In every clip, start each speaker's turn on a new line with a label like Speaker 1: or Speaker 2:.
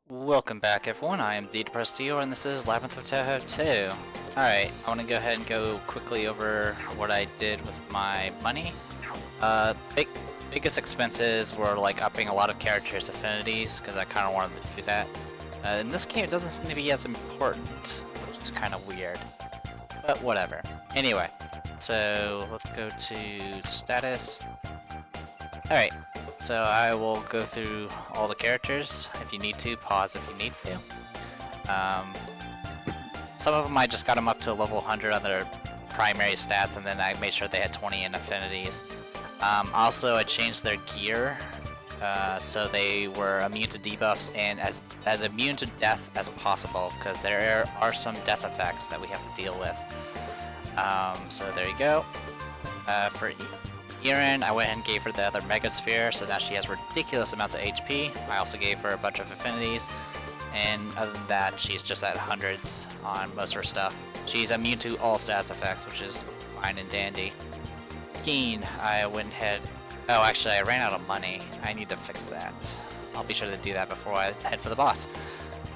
Speaker 1: Welcome back everyone, I am the Depressed Dio and this is Labyrinth of Touhou 2. Alright, I want to go ahead and go quickly over what I did with my money. Biggest expenses were like upping a lot of characters' affinities, because I kind of wanted to do that. In this game it doesn't seem to be as important, which is kind of weird. But whatever. Anyway, so let's go to status. Alright, so I will go through all the characters. If you need to, pause if you need to. Some of them I just got them up to level 100 on their primary stats, and then I made sure they had 20 in affinities. Also, I changed their gear, so they were immune to debuffs and as immune to death as possible, because there are some death effects that we have to deal with. So there you go. For Erin, I went ahead and gave her the other Mega Sphere, so now she has ridiculous amounts of HP. I also gave her a bunch of affinities, and other than that, she's just at hundreds on most of her stuff. She's immune to all status effects, which is fine and dandy. Keen, I went ahead... Oh, actually, I ran out of money. I need to fix that. I'll be sure to do that before I head for the boss.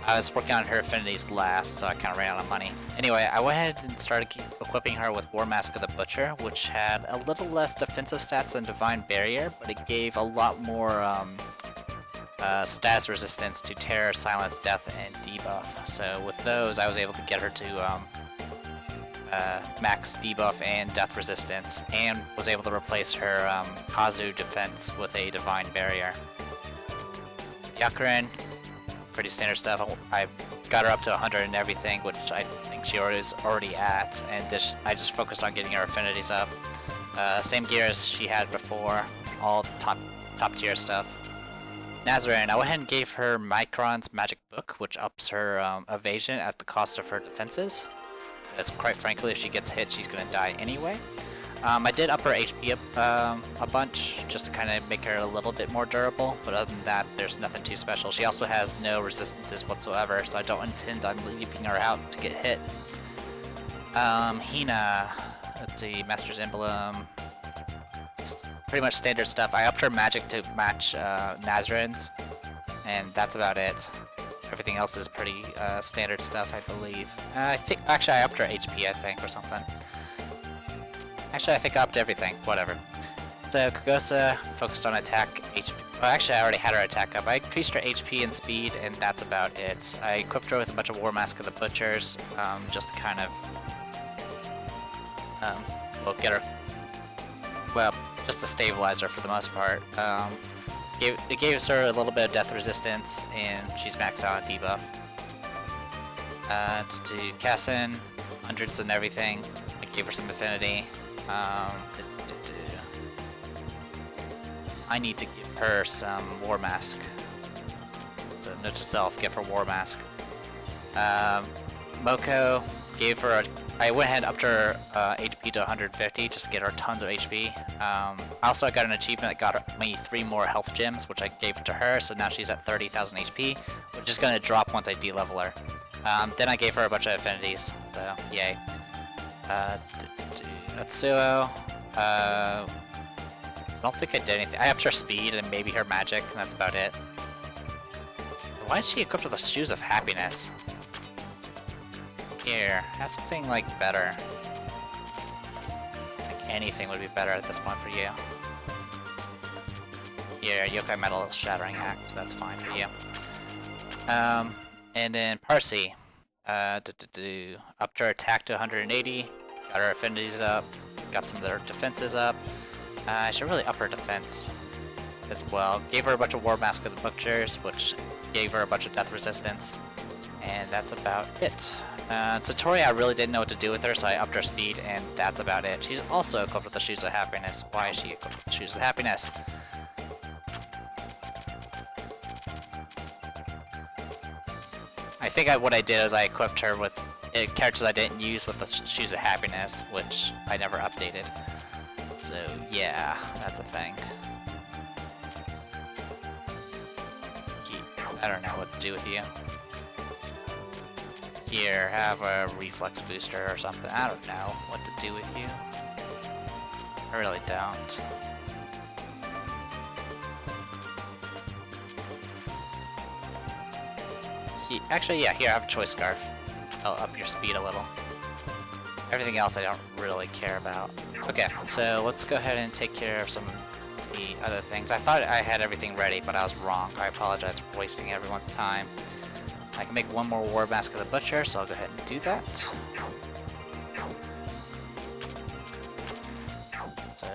Speaker 1: I was working on her affinities last, so I kind of ran out of money. Anyway, I went ahead and started equipping her with War Mask of the Butcher, which had a little less defensive stats than Divine Barrier, but it gave a lot more status resistance to Terror, Silence, Death, and Debuff. So with those, I was able to get her to max debuff and death resistance, and was able to replace her Kazu defense with a Divine Barrier. Yakurin, pretty standard stuff. I got her up to 100 and everything, which I think she is already at, and I just focused on getting her affinities up. Same gear as she had before, all top tier stuff. Nazarene, I went ahead and gave her Micron's Magic Book, which ups her evasion at the cost of her defenses. That's quite frankly, if she gets hit, she's going to die anyway. I did up her HP a bunch, just to kind of make her a little bit more durable, but other than that, there's nothing too special. She also has no resistances whatsoever, so I don't intend on leaving her out to get hit. Hina, let's see, Master's Emblem, pretty much standard stuff. I upped her magic to match Nazarene's, and that's about it. Everything else is pretty standard stuff, I believe. I think, actually I upped her HP, I think, or something. Actually, I think I upped everything. Whatever. So, Kagosa focused on attack HP. Well, actually, I already had her attack up. I increased her HP and speed, and that's about it. I equipped her with a bunch of War Mask of the Butchers, just to kind of... well, get her... Well, just to stabilize her for the most part. It gives her a little bit of death resistance, and she's maxed out on debuff. To Kassin, hundreds and everything. I gave her some affinity. I need to give her some War Mask. So note to self, give her War Mask. Moko, gave her I went ahead and upped her HP to 150 just to get her tons of HP. Also, I got an achievement that got me 3 more health gems, which I gave to her, so now she's at 30,000 HP, which is going to drop once I de-level her. Then I gave her a bunch of affinities, so yay. Natsuo, I don't think I did anything. I upped her speed and maybe her magic, and that's about it. Why is she equipped with the Shoes of Happiness? Here, have something like better. Like anything would be better at this point for you. Here, Yokai Metal Shattering Axe, so that's fine for you. And then Parsi, upped her attack to 180, got her affinities up, got some of their defenses up. I should really up her defense as well. Gave her a bunch of War Mask of the Butchers, which gave her a bunch of death resistance, and that's about it. Satori, I really didn't know what to do with her, so I upped her speed, and that's about it. She's also equipped with the Shoes of Happiness. Why is she equipped with the Shoes of Happiness? I think what I did is I equipped her with characters I didn't use with the Shoes of Happiness, which I never updated. So yeah, that's a thing. I don't know what to do with you. Here, have a reflex booster or something. I don't know what to do with you. I really don't. Actually, yeah, here, I have a choice scarf. I'll up your speed a little. Everything else I don't really care about. Okay, so let's go ahead and take care of some of the other things. I thought I had everything ready, but I was wrong. I apologize for wasting everyone's time. I can make one more War Mask of the Butcher, so I'll go ahead and do that. So,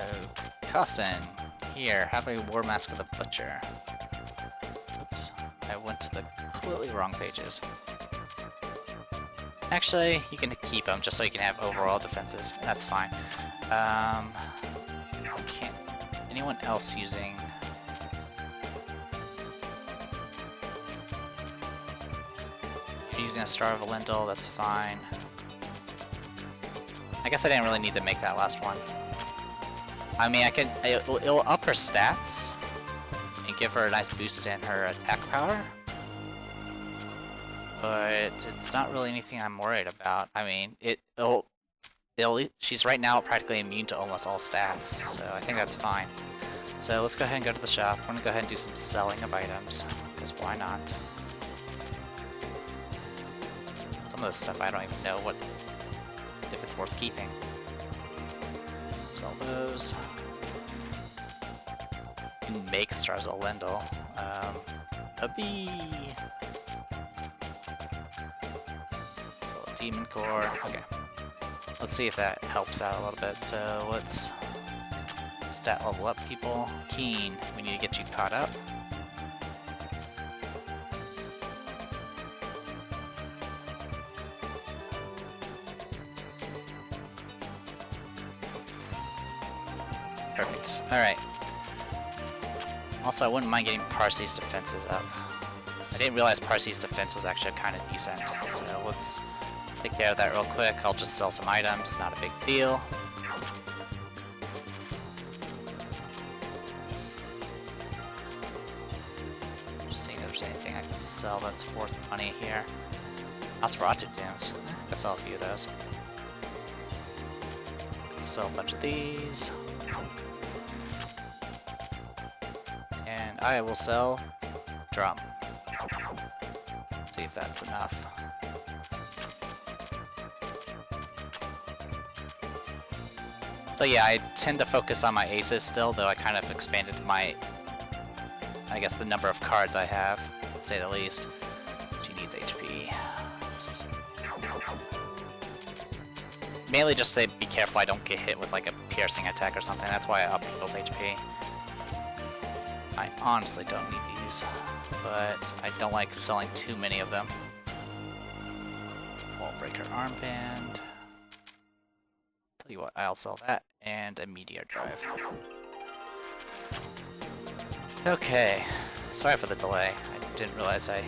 Speaker 1: Cousin, here, have a War Mask of the Butcher. Oops, I went to the completely wrong pages. Actually, you can keep them just so you can have overall defenses. That's fine. Can't anyone else using? You're using a Star of Elendil, that's fine. I guess I didn't really need to make that last one. I mean, it'll up her stats and give her a nice boost in her attack power. But it's not really anything I'm worried about. I mean, she's right now practically immune to almost all stats, so I think that's fine. So let's go ahead and go to the shop. We're gonna go ahead and do some selling of items, because why not? Some of this stuff I don't even know if it's worth keeping. Sell those. You can make Stars of Elendil. A bee. Demon Core. Okay. Let's see if that helps out a little bit. So let's stat level up people. Keen, we need to get you caught up. Perfect. Alright. Also, I wouldn't mind getting Parsy's defenses up. I didn't realize Parsy's defense was actually kind of decent. So let's take care of that real quick. I'll just sell some items, not a big deal. Just seeing if there's anything I can sell that's worth money here. Nosferatu Tombs. I'll sell a few of those. Sell a bunch of these. And I will sell Drum. See if that's enough. So yeah, I tend to focus on my aces still, though I kind of expanded my, I guess, the number of cards I have, to say the least. She needs HP. Mainly just to be careful I don't get hit with like a piercing attack or something, that's why I up people's HP. I honestly don't need these, but I don't like selling too many of them. Wall Breaker Armband. Tell you what, I'll sell that, and a Meteor Drive. Okay, sorry for the delay. I didn't realize I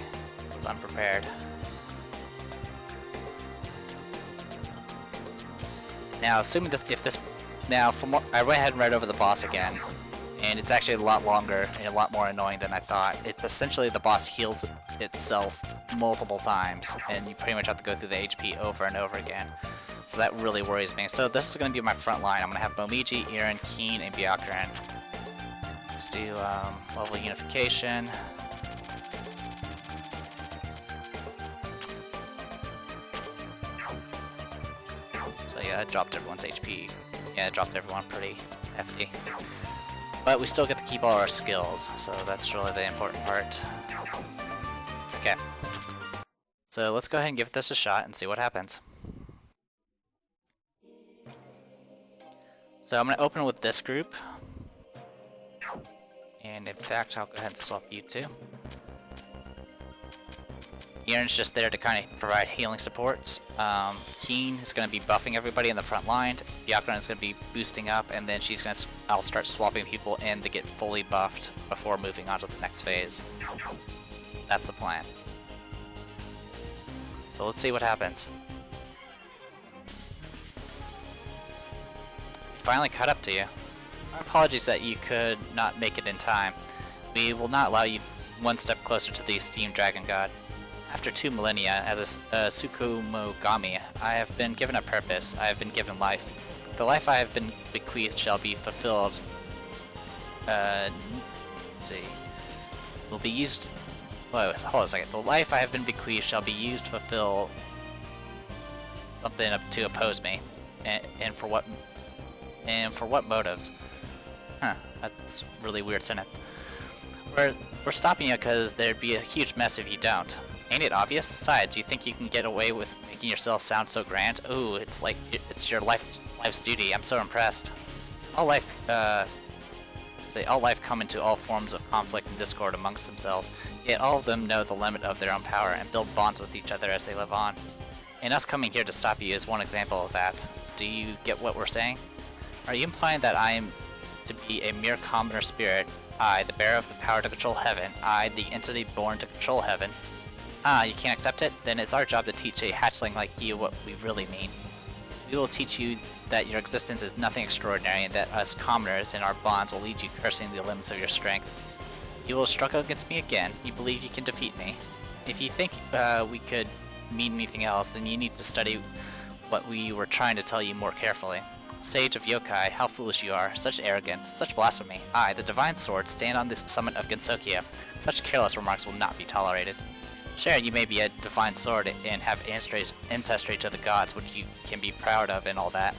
Speaker 1: was unprepared. Now, assuming that I went ahead and read over the boss again, and it's actually a lot longer and a lot more annoying than I thought. It's essentially the boss heals itself multiple times, and you pretty much have to go through the HP over and over again. So that really worries me. So this is going to be my front line. I'm going to have Momiji, Irin, Keen, and Byakuran. Let's do level unification. So yeah, it dropped everyone's HP. Yeah, it dropped everyone pretty hefty. But we still get to keep all our skills, so that's really the important part. Okay. So let's go ahead and give this a shot and see what happens. So I'm going to open with this group. And in fact, I'll go ahead and swap you two. Irin's just there to kind of provide healing supports. Keen is going to be buffing everybody in the front line. Byakuran is going to be boosting up, and then I'll start swapping people in to get fully buffed before moving on to the next phase. That's the plan. So let's see what happens. Finally caught up to you. Our apologies that you could not make it in time. We will not allow you one step closer to the esteemed Dragon God. After 2 millennia, as a Tsukumogami, I have been given a purpose. I have been given life. The life I have been bequeathed shall be fulfilled. Let's see. Will be used Wait, hold on a second. The life I have been bequeathed shall be used to fulfill something to oppose me, and for what? And for what motives? Huh? That's a really weird sentence. We're stopping you because there'd be a huge mess if you don't. Ain't it obvious? Besides, you think you can get away with making yourself sound so grand? Ooh, it's like it's your life's duty. I'm so impressed. All life come into all forms of conflict and discord amongst themselves, yet all of them know the limit of their own power and build bonds with each other as they live on. And us coming here to stop you is one example of that. Do you get what we're saying? Are you implying that I am to be a mere commoner spirit, I, the bearer of the power to control heaven, I, the entity born to control heaven? Ah, you can't accept it? Then it's our job to teach a hatchling like you what we really mean. We will teach you that your existence is nothing extraordinary, and that us commoners in our bonds will lead you cursing the limits of your strength. You will struggle against me again. You believe you can defeat me. If you think we could mean anything else, then you need to study what we were trying to tell you more carefully. Sage of Yokai, how foolish you are. Such arrogance, such blasphemy. I, the Divine Sword, stand on this summit of Gensokia. Such careless remarks will not be tolerated. Sure, you may be a Divine Sword and have ancestry to the gods, which you can be proud of and all that.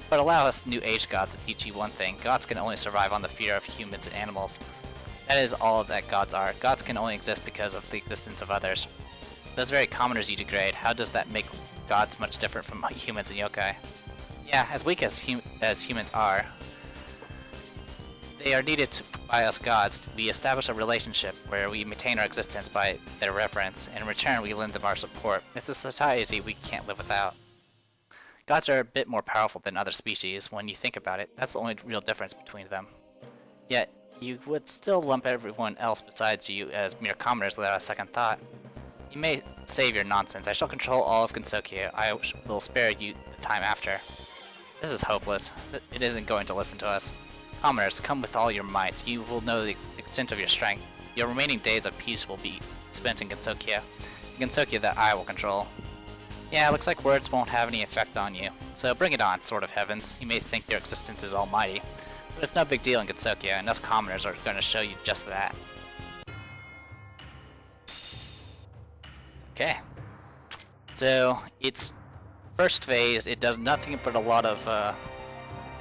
Speaker 1: But allow us New Age gods to teach you one thing. Gods can only survive on the fear of humans and animals. That is all that gods are. Gods can only exist because of the existence of others. Those very commoners you degrade, how does that make gods much different from humans and yokai? Yeah, as weak as humans are, they are needed by us gods. We establish a relationship where we maintain our existence by their reverence, and in return we lend them our support. It's a society we can't live without. Gods are a bit more powerful than other species. When you think about it, that's the only real difference between them. Yet, you would still lump everyone else besides you as mere commoners without a second thought. You may save your nonsense. I shall control all of Gensokia. I will spare you the time after. This is hopeless. It isn't going to listen to us. Commoners, come with all your might. You will know the extent of your strength. Your remaining days of peace will be spent in Gensokia. Gensokia that I will control. Yeah, looks like words won't have any effect on you. So bring it on, Sword of Heavens. You may think your existence is almighty, but it's no big deal in Gensokia, and us commoners are going to show you just that. Okay. So, its first phase, it does nothing but a lot of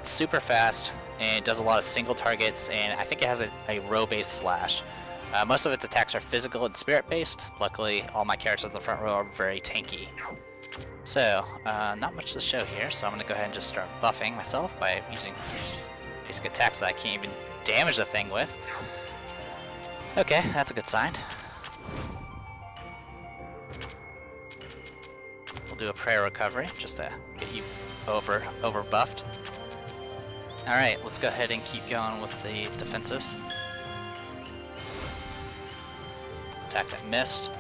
Speaker 1: super fast, and it does a lot of single targets, and I think it has a row-based slash. Most of its attacks are physical and spirit-based. Luckily, all my characters in the front row are very tanky. So, not much to show here, so I'm going to go ahead and just start buffing myself by using basic attacks that I can't even damage the thing with. Okay, that's a good sign. We'll do a prayer recovery, just to get you over buffed. Alright, let's go ahead and keep going with the defensives. Attack that missed.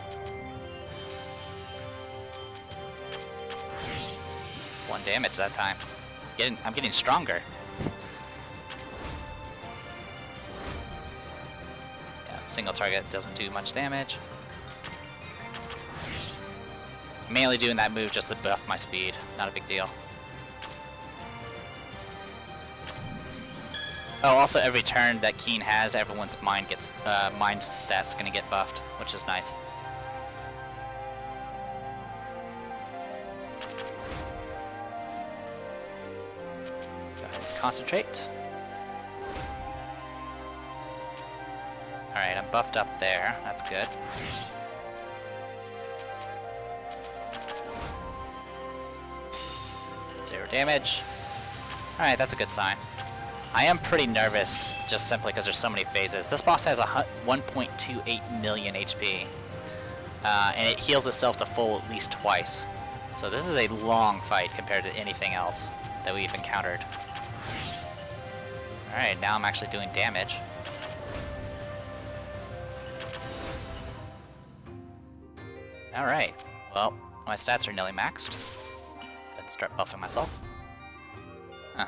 Speaker 1: One damage that time. I'm getting stronger. Yeah, single target doesn't do much damage. Mainly doing that move just to buff my speed. Not a big deal. Oh, also every turn that Keen has, everyone's mind stats gonna get buffed, which is nice. Go ahead and concentrate. Alright, I'm buffed up there. That's good. Zero damage. Alright, that's a good sign. I am pretty nervous, just simply because there's so many phases. This boss has 1.28 million HP, and it heals itself to full at least twice. So this is a long fight compared to anything else that we've encountered. Alright, now I'm actually doing damage. Alright, well, my stats are nearly maxed. Let's start buffing myself. Huh.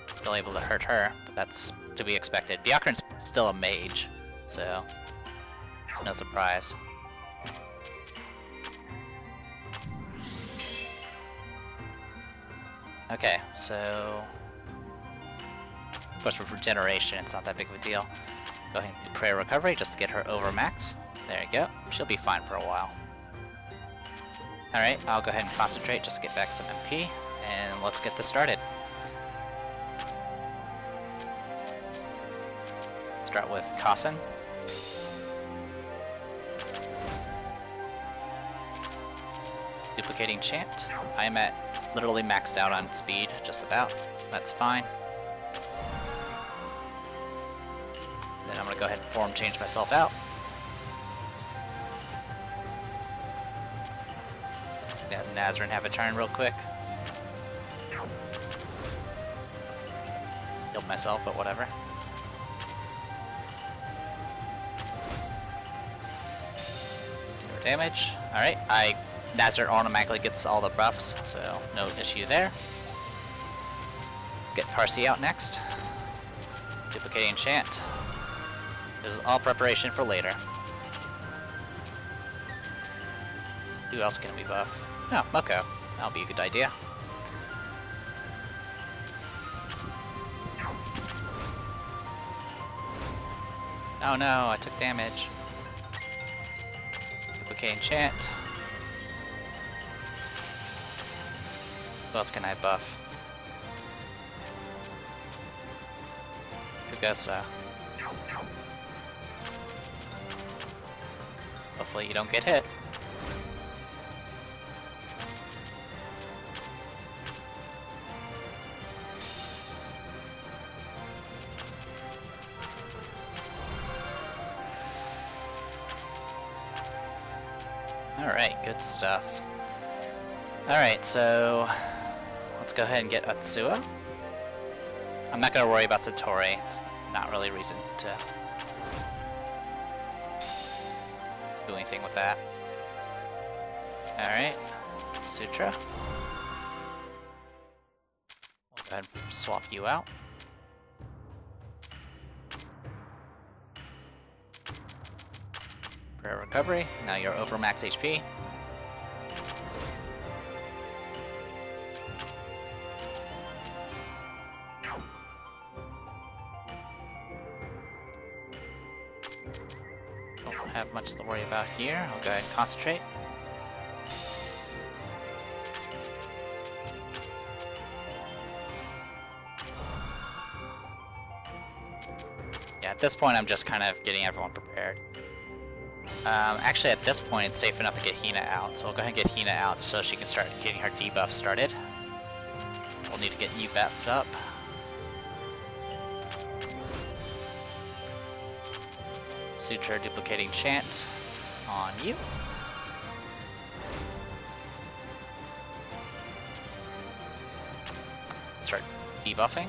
Speaker 1: Still able to hurt her, but that's to be expected. Byakuran's still a mage, so it's no surprise. Okay, so of course with regeneration, it's not that big of a deal. Go ahead and do prayer recovery just to get her over max. There you go. She'll be fine for a while. Alright, I'll go ahead and concentrate just to get back some MP, and let's get this started. Start with Kassen. Duplicating Chant. I'm at literally maxed out on speed, just about. That's fine. Then I'm gonna go ahead and form change myself out. Let Nazarene have a turn real quick. Killed myself, but whatever. Zero damage. Alright, Nazarene automatically gets all the buffs, so no issue there. Let's get Parsi out next. Duplicating Chant. This is all preparation for later. Who else can we buff? Oh, Moko. That'll be a good idea. Oh no, I took damage. Duplicating Chant. Who else can I buff? Kagasa. Hopefully you don't get hit. Alright, good stuff. Alright, so let's go ahead and get Utsuwa. I'm not going to worry about Satori. It's not really a reason to do anything with that. Alright, Sutra. I'll go ahead and swap you out. Prayer recovery. Now you're over max HP. Don't have much to worry about here. I'll go ahead and concentrate. Yeah, at this point I'm just kind of getting everyone prepared. Actually, at this point, it's safe enough to get Hina out, so we'll go ahead and get Hina out so she can start getting her debuff started. We'll need to get you buffed up. Sutra duplicating Chant on you. Start debuffing.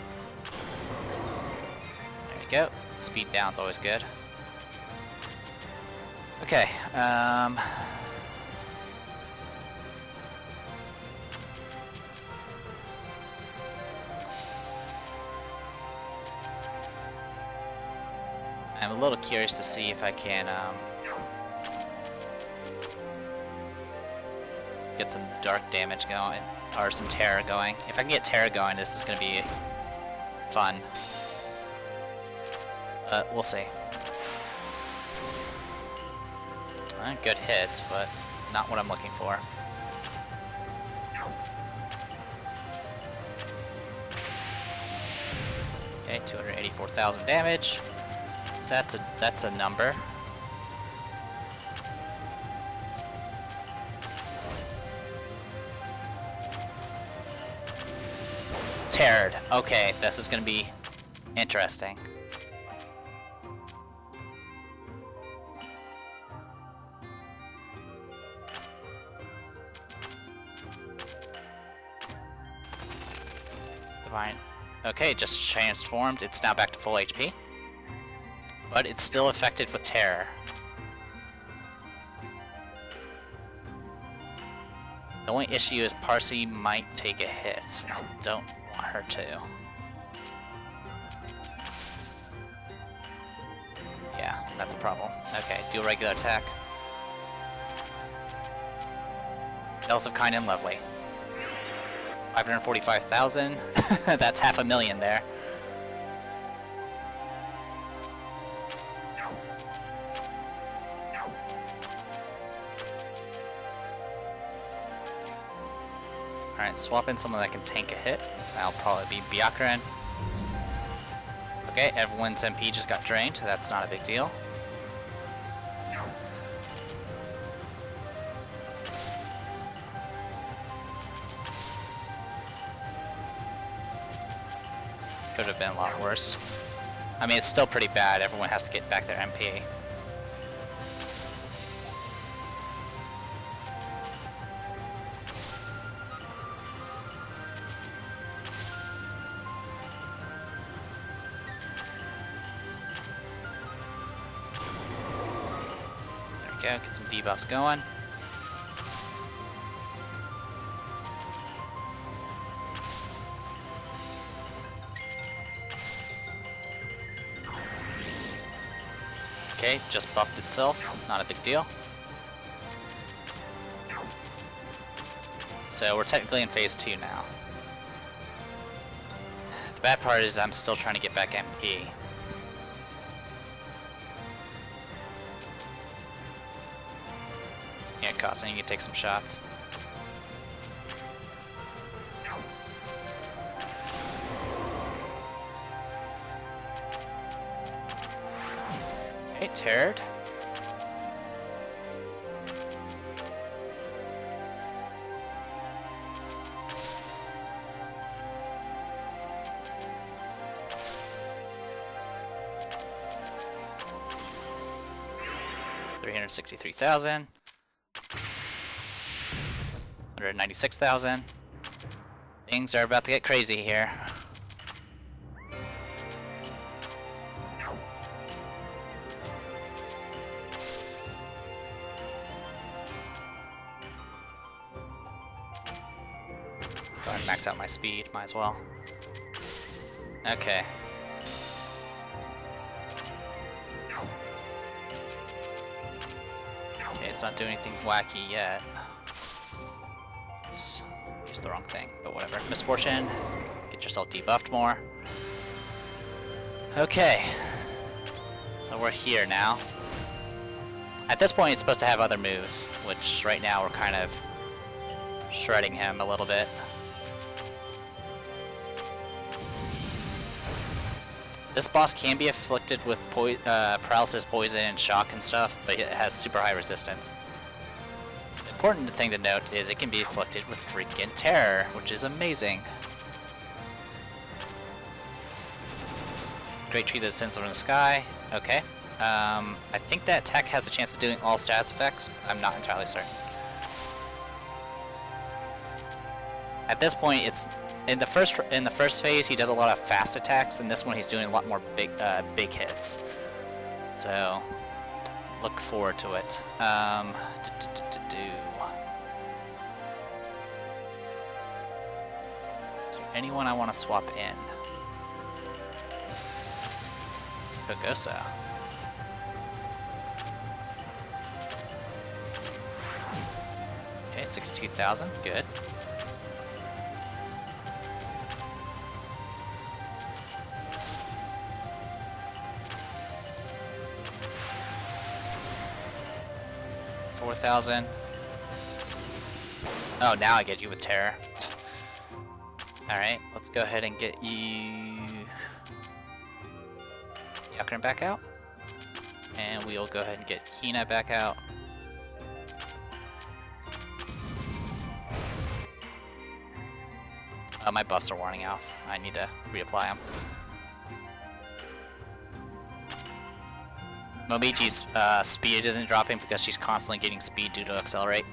Speaker 1: There you go. Speed down's always good. Okay, I'm a little curious to see if I can get some dark damage going, or some terror going. If I can get terror going, this is going to be fun. We'll see. Good hits, but not what I'm looking for. Okay, 284,000 damage. That's a number. Terrored. Okay, this is gonna be interesting. Divine. Okay, just transformed. It's now back to full HP. But it's still affected with terror. The only issue is Parsi might take a hit. I don't want her to. Yeah, that's a problem. Okay, do a regular attack. Bells of Kind and Lovely. 545,000. That's 500,000 there. Alright, swap in someone that can tank a hit. That'll probably be Byakuren. Okay, everyone's MP just got drained. That's not a big deal. Could have been a lot worse. I mean, it's still pretty bad. Everyone has to get back their MP. There we go, get some debuffs going. Okay, just buffed itself, not a big deal. So we're technically in phase 2 now. The bad part is I'm still trying to get back MP. Yeah, costing you can take some shots. Okay, Terrored. $363,000. 196,000. Things are about to get crazy here. Go ahead and max out my speed, might as well. Okay. Okay, it's not doing anything wacky yet. Use the wrong thing, but whatever. Misfortune. Get yourself debuffed more. Okay. So we're here now. At this point, it's supposed to have other moves, which right now we're kind of shredding him a little bit. This boss can be afflicted with paralysis, poison, and shock and stuff, but it has super high resistance. The important thing to note is it can be afflicted with freaking terror, which is amazing. Great Tree that descends from the sky. Okay. I think that tech has a chance of doing all status effects. I'm not entirely certain. At this point, it's in the first phase he does a lot of fast attacks, and this one he's doing a lot more big hits. So look forward to it. Is there anyone I want to swap in? Kogosa. Okay, 62,000, good. $4,000. Oh, now I get you with terror. Alright, let's go ahead and get you Byakuren back out. And we'll go ahead and get Hina back out. Oh, my buffs are wearing off. I need to reapply them. Momiji's speed isn't dropping because she's constantly getting speed due to accelerate.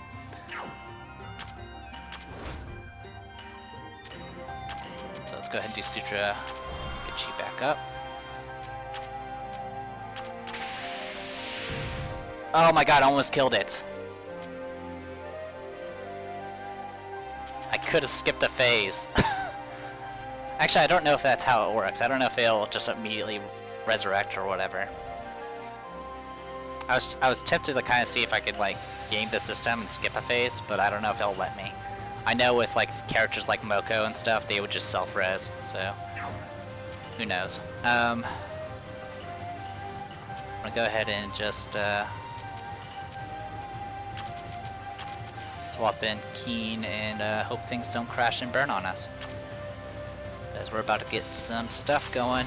Speaker 1: So let's go ahead and do Sutra. Get you back up. Oh my god, I almost killed it. I could have skipped a phase. Actually, I don't know if that's how it works. I don't know if it'll just immediately resurrect or whatever. I was tempted to kind of see if I could like game the system and skip a phase, but I don't know if it'll let me. I know with like characters like Moko and stuff, they would just self-res, so who knows. I'm gonna go ahead and just Swap in Keen and hope things don't crash and burn on us. As we're about to get some stuff going.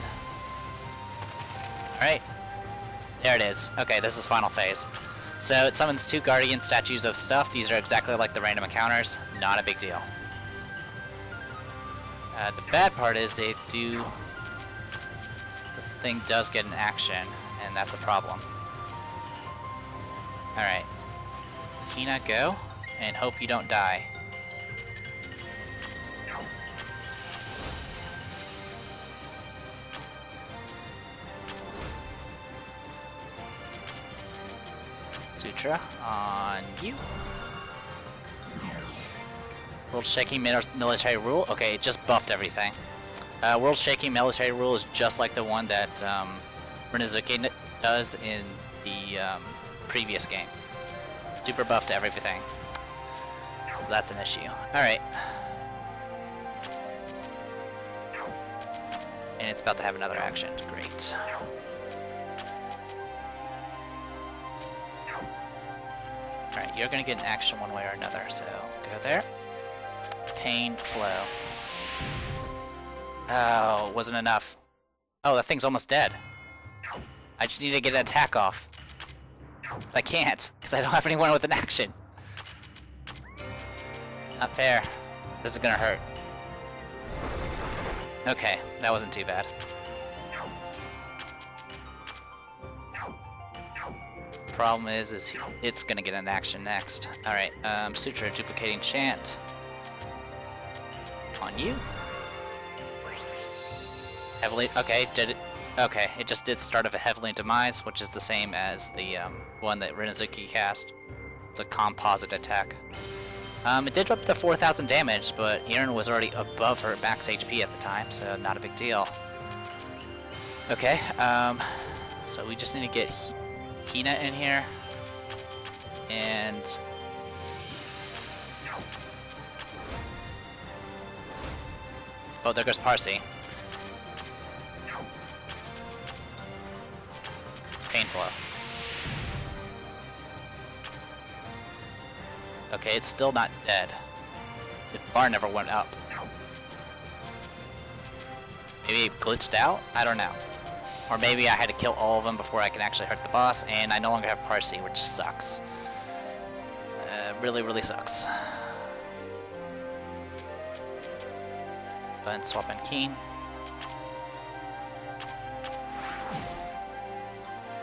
Speaker 1: Alright. There it is. Okay, this is final phase. So it summons 2 Guardian statues of stuff. These are exactly like the random encounters. Not a big deal. The bad part is they do... This thing does get an action, and that's a problem. Alright. Kina, go. And hope you don't die. Sutra on you. World Shaking Military Rule. Okay, it just buffed everything. World Shaking Military Rule is just like the one that Rinazuki does in the previous game. Super buffed everything. So that's an issue. Alright. And it's about to have another action. Great. Alright, you're gonna get an action one way or another, so go there. Pain, flow. Oh, wasn't enough. Oh, that thing's almost dead. I just need to get an attack off. But I can't, because I don't have anyone with an action. Not fair. This is gonna hurt. Okay, that wasn't too bad. Problem is it's gonna get an action next. Alright, Sutra duplicating chant. On you. Heavily, okay, did it, okay, it just did start of a Heavily Demise, which is the same as the one that Rinazuki cast. It's a composite attack. It did up to 4,000 damage, but Irin was already above her max HP at the time, so not a big deal. Okay, so we just need to get Hina in here, and oh, there goes Parsi. Painful. Okay, it's still not dead. Its bar never went up. Maybe it glitched out? I don't know. Or maybe I had to kill all of them before I can actually hurt the boss, and I no longer have Parsi, which sucks. Really, really sucks. Go ahead and swap in Keen.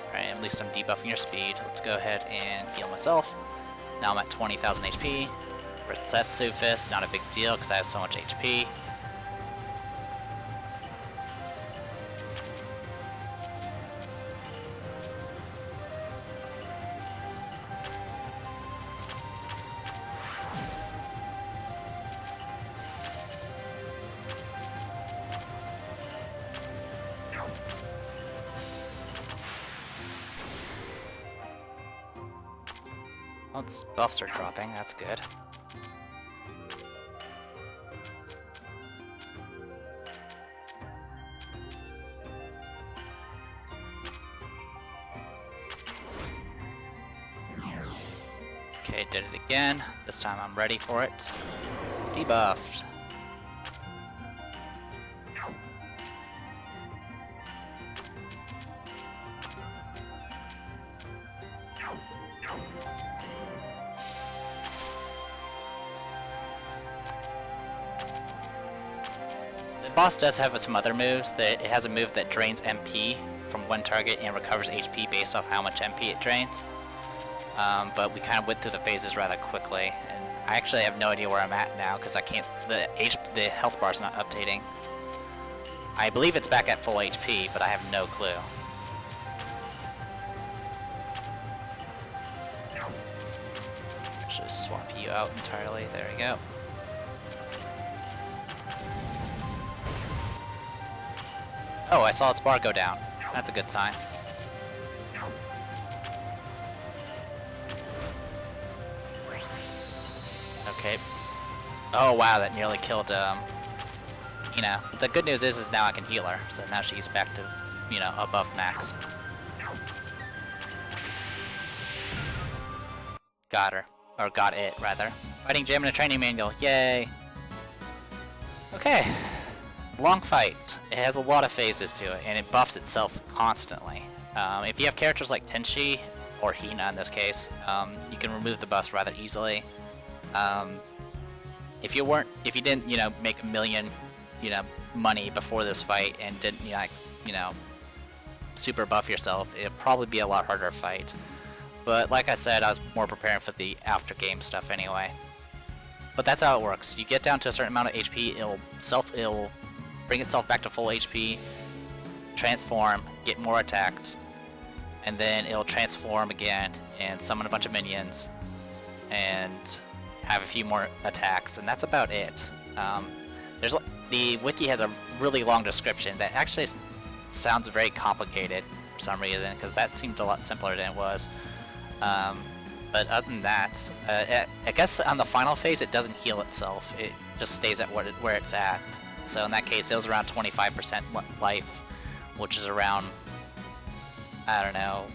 Speaker 1: Alright, at least I'm debuffing your speed. Let's go ahead and heal myself. Now I'm at 20,000 HP. Retsetsu Fist, not a big deal because I have so much HP. Well, its buffs are dropping, that's good. Okay, did it again. This time I'm ready for it. Debuffed. The boss does have some other moves. It has a move that drains MP from one target and recovers HP based off how much MP it drains. But we kind of went through the phases rather quickly, and I actually have no idea where I'm at now because I can't. The health bar's not updating. I believe it's back at full HP, but I have no clue. Actually, swap you out entirely. There we go. Oh, I saw its bar go down. That's a good sign. Okay. Oh wow, that nearly killed, you know. The good news is now I can heal her, so now she's back to, you know, above max. Got her. Or got it, rather. Fighting gym and a training manual, yay! Okay, long fight. It has a lot of phases to it, and it buffs itself constantly. If you have characters like Tenchi, or Hina in this case, you can remove the buffs rather easily. If you didn't, make a million, money before this fight and didn't, super buff yourself, it'd probably be a lot harder to fight. But like I said, I was more preparing for the after game stuff anyway. But that's how it works. You get down to a certain amount of HP, it'll bring itself back to full HP, transform, get more attacks, and then it'll transform again and summon a bunch of minions and have a few more attacks, and that's about it. The wiki has a really long description that actually sounds very complicated for some reason, because that seemed a lot simpler than it was. But other than that, I guess on the final phase it doesn't heal itself. It just stays at where it's at. So in that case, it was around 25% life, which is around, I don't know,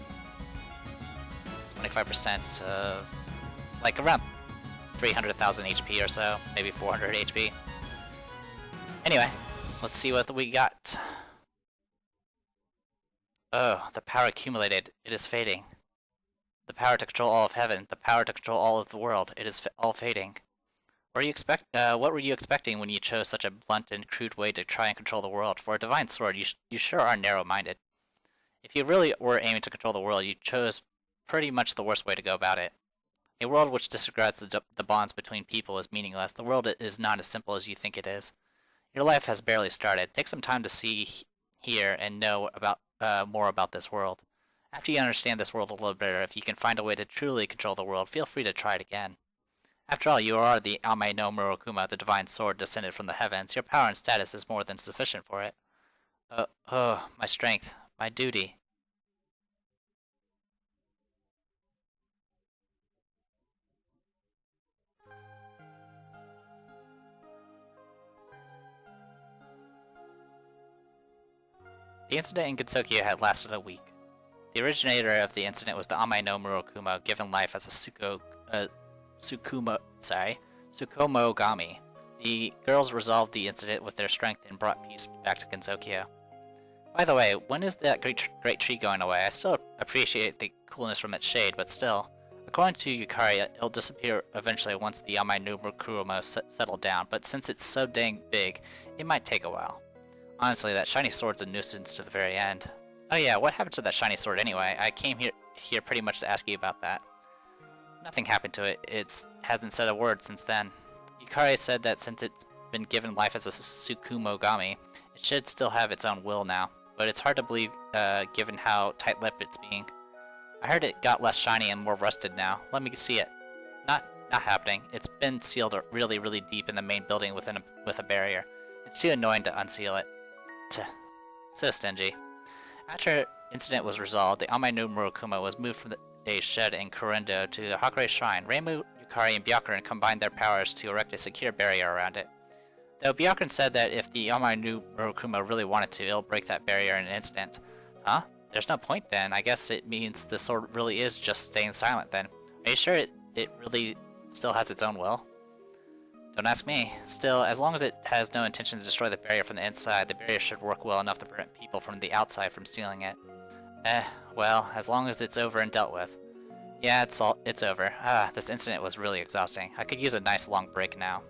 Speaker 1: 25% of, like around 300,000 HP or so, maybe 400 HP. Anyway, let's see what we got. Oh, the power accumulated. It is fading. The power to control all of heaven. The power to control all of the world. It is all fading. What were you expecting when you chose such a blunt and crude way to try and control the world? For a divine sword, you sure are narrow-minded. If you really were aiming to control the world, you chose pretty much the worst way to go about it. A world which disregards the bonds between people is meaningless. The world is not as simple as you think it is. Your life has barely started. Take some time to see, hear, and know about more about this world. After you understand this world a little better, if you can find a way to truly control the world, feel free to try it again. After all, you are the Ame no Murokuma, the divine sword descended from the heavens. Your power and status is more than sufficient for it. My strength, my duty. The incident in Gensokyo had lasted a week. The originator of the incident was the Ame no Murokuma, given life as a Tsukumogami. The girls resolved the incident with their strength and brought peace back to Gensokyo. By the way, when is that great tree going away? I still appreciate the coolness from its shade, but still. According to Yukari, it'll disappear eventually once the Ame no Murokuma settle down, but since it's so dang big, it might take a while. Honestly, that shiny sword's a nuisance to the very end. Oh yeah, what happened to that shiny sword anyway? I came here pretty much to ask you about that. Nothing happened to it. It hasn't said a word since then. Yukari said that since it's been given life as a Tsukumogami, it should still have its own will now. But it's hard to believe, given how tight-lipped it's being. I heard it got less shiny and more rusted now. Let me see it. Not happening. It's been sealed really, really deep in the main building with a barrier. It's too annoying to unseal it. So stingy. After incident was resolved, the Ame no Murokuma was moved from a shed in Kurendo to the Hakure Shrine. Reimu, Yukari, and Byakuren combined their powers to erect a secure barrier around it. Though Byakuren said that if the Ame no Murokuma really wanted to, it'll break that barrier in an instant. Huh? There's no point then. I guess it means the sword really is just staying silent then. Are you sure it really still has its own will? Don't ask me. Still, as long as it has no intention to destroy the barrier from the inside, the barrier should work well enough to prevent people from the outside from stealing it. Well, as long as it's over and dealt with. Yeah, it's over. This incident was really exhausting. I could use a nice long break now.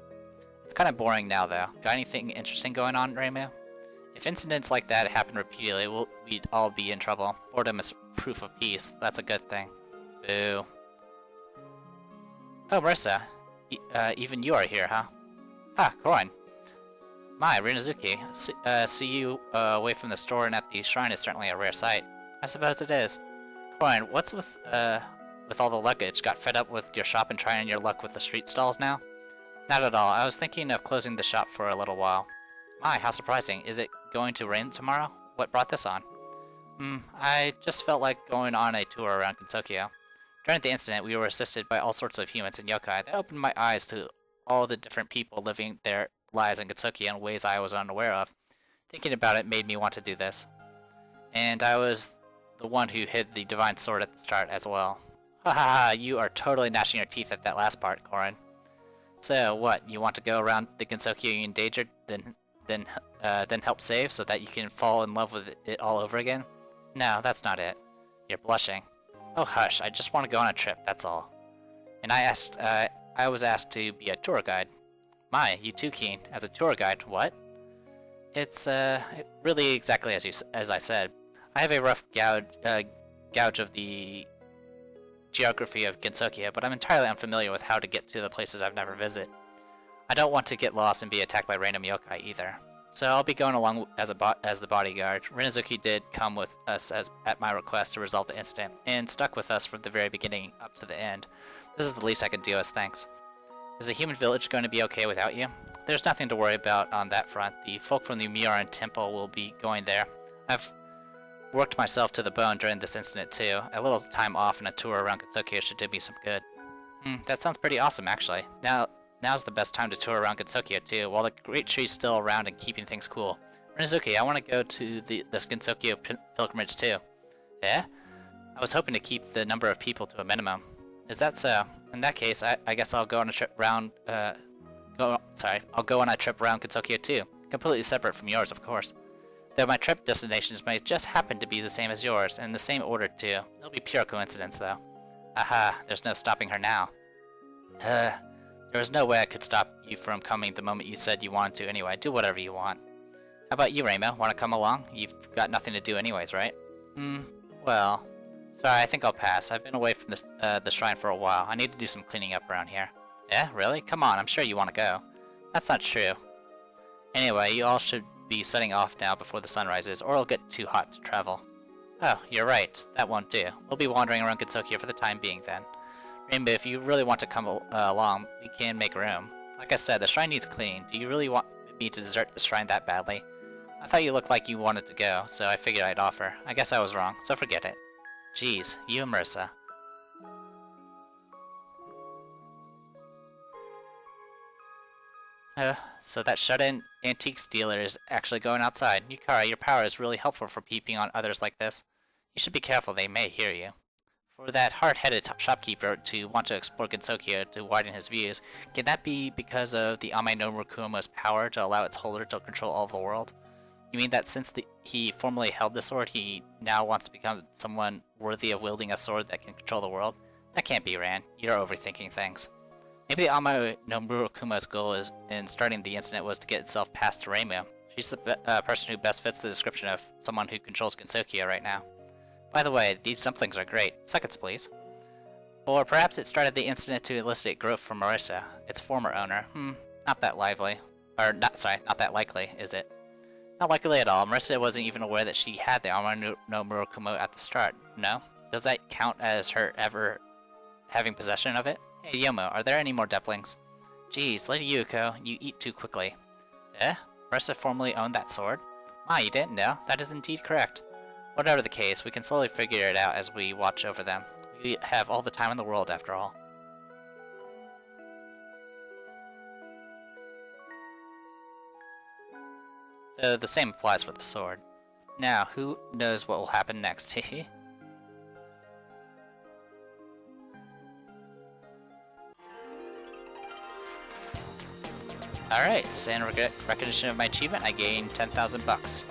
Speaker 1: It's kind of boring now, though. Got anything interesting going on, Reimu? If incidents like that happen repeatedly, we'd all be in trouble. Boredom is proof of peace. That's a good thing. Boo. Oh, Marissa. Even you are here, huh? Ah, Korin. My, Rinazuki. See you away from the store and at the shrine is certainly a rare sight. I suppose it is. Korin, what's with all the luggage? Got fed up with your shop and trying your luck with the street stalls now? Not at all. I was thinking of closing the shop for a little while. My, how surprising. Is it going to rain tomorrow? What brought this on? I just felt like going on a tour around Gensokyo. During the incident, we were assisted by all sorts of humans and yokai. That opened my eyes to all the different people living their lives in Gensokyo in ways I was unaware of. Thinking about it made me want to do this. And I was the one who hid the divine sword at the start as well. Ha ha ha, you are totally gnashing your teeth at that last part, Korin. So what? You want to go around the Gensokyo you endangered, then help save so that you can fall in love with it all over again? No, that's not it. You're blushing. Oh hush! I just want to go on a trip. That's all. And I was asked to be a tour guide. My, you too keen as a tour guide? What? It's really exactly as I said. I have a rough gouge of the geography of Gensokyo, but I'm entirely unfamiliar with how to get to the places I've never visited. I don't want to get lost and be attacked by random yokai either. So I'll be going along as the bodyguard. Rinazuki did come with us at my request to resolve the incident, and stuck with us from the very beginning up to the end. This is the least I can do as thanks. Is the human village going to be okay without you? There's nothing to worry about on that front. The folk from the Mioran Temple will be going there. I've worked myself to the bone during this incident too. A little time off and a tour around Gensokyo should do me some good. That sounds pretty awesome actually. Now's the best time to tour around Gensokyo too, while the great tree's still around and keeping things cool. Rinazuki, I want to go to this Gensokyo pilgrimage too. Eh? I was hoping to keep the number of people to a minimum. Is that so? In that case, I guess I'll go on a trip around, I'll go on a trip around Gensokyo too. Completely separate from yours, of course. Though my trip destinations may just happen to be the same as yours, and in the same order too. It'll be pure coincidence, though. Aha, there's no stopping her now. There was no way I could stop you from coming the moment you said you wanted to anyway. Do whatever you want. How about you, Reimo? Want to come along? You've got nothing to do anyways, right? Well... Sorry, I think I'll pass. I've been away from the shrine for a while. I need to do some cleaning up around here. Yeah, really? Come on, I'm sure you want to go. That's not true. Anyway, you all should be setting off now before the sun rises, or it'll get too hot to travel. Oh, you're right. That won't do. We'll be wandering around Gensokyo for the time being then. Rainbow, if you really want to come along, we can make room. Like I said, the shrine needs cleaning. Do you really want me to desert the shrine that badly? I thought you looked like you wanted to go, so I figured I'd offer. I guess I was wrong, so forget it. Jeez, you and Marissa. So that shut-in antiques dealer is actually going outside. Yukara, your power is really helpful for peeping on others like this. You should be careful, they may hear you. For that hard-headed shopkeeper to want to explore Gensokyo to widen his views, can that be because of the Ame no Murukumo's power to allow its holder to control all of the world? You mean that since he formerly held the sword, he now wants to become someone worthy of wielding a sword that can control the world? That can't be, Ran. You're overthinking things. Maybe the Ame no Murukumo's goal in starting the incident was to get itself past to Reimu. She's the person who best fits the description of someone who controls Gensokyo right now. By the way, these dumplings are great. Seconds, please. Or perhaps it started the incident to elicit growth from Marissa, its former owner. Not that lively. Not that likely, is it? Not likely at all. Marissa wasn't even aware that she had the Ame no Murukumo at the start. No? Does that count as her ever having possession of it? Hey, Yomo, are there any more dumplings? Geez, Lady Yuko, you eat too quickly. Eh? Marissa formerly owned that sword? Ma, you didn't know? That is indeed correct. Whatever the case, we can slowly figure it out as we watch over them. We have all the time in the world, after all. Though the same applies for the sword. Now, who knows what will happen next, hehe? Alright, so in recognition of my achievement, I gained 10,000 bucks.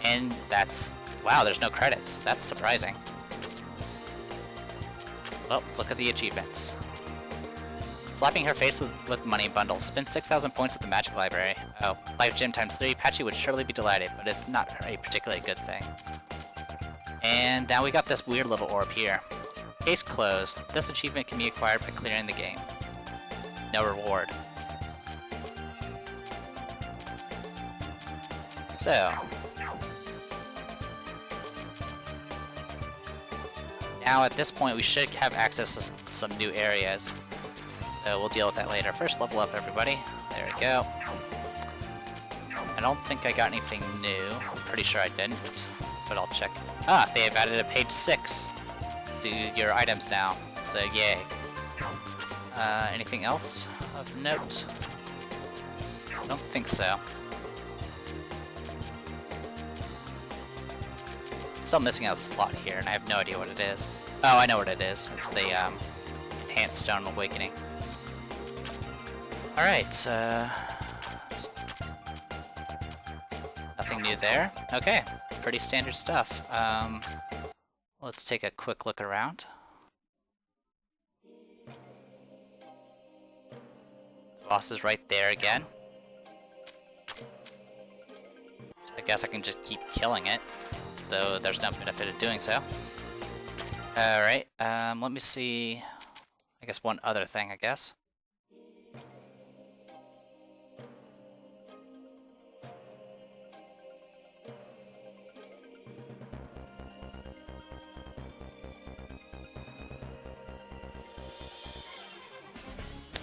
Speaker 1: And that's... wow, there's no credits. That's surprising. Well, let's look at the achievements. Slapping her face with money bundles. Spend 6,000 points at the magic library. Oh, life gem times 3. Patchy would surely be delighted, but it's not a particularly good thing. And now we got this weird little orb here. Case closed. This achievement can be acquired by clearing the game. No reward. So, now at this point we should have access to some new areas. So we'll deal with that later. First, level up everybody. There we go. I don't think I got anything new. I'm pretty sure I didn't, but I'll check. Ah, they have added a page 6 to your items now. So yay. Anything else of note? I don't think so. Still missing out a slot here, and I have no idea what it is. Oh, I know what it is. It's the Enhanced Stone Awakening. Alright, nothing new there. Okay, pretty standard stuff. Let's take a quick look around. The boss is right there again. So I guess I can just keep killing it, though there's no benefit of doing so. Alright, let me see, I guess one other thing, I guess.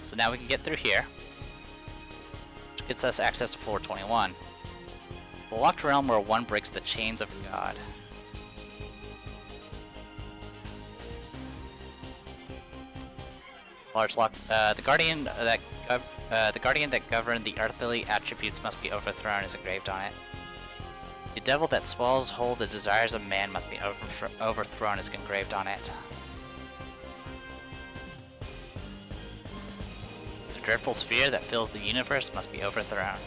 Speaker 1: So now we can get through here, which gets us access to floor 21. The locked realm where one breaks the chains of God. Large lock. The guardian that governed the earthly attributes must be overthrown is engraved on it. The devil that swallows whole the desires of man must be overthrown is engraved on it. The dreadful sphere that fills the universe must be overthrown.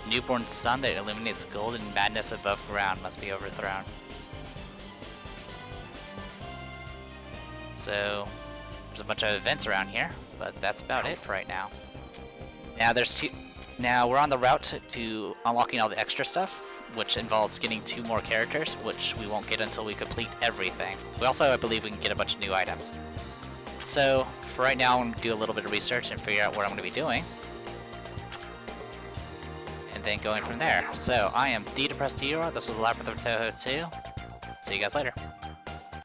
Speaker 1: The newborn sun that illuminates golden madness above ground must be overthrown. So there's a bunch of events around here, but that's about it for right now. Now we're on the route to unlocking all the extra stuff, which involves getting 2 more characters, which we won't get until we complete everything. We also, I believe, we can get a bunch of new items. So for right now, I'm going to do a little bit of research and figure out what I'm going to be doing, and then going from there. So I am the Depressed Hero. This was Labyrinth of Touhou 2. See you guys later.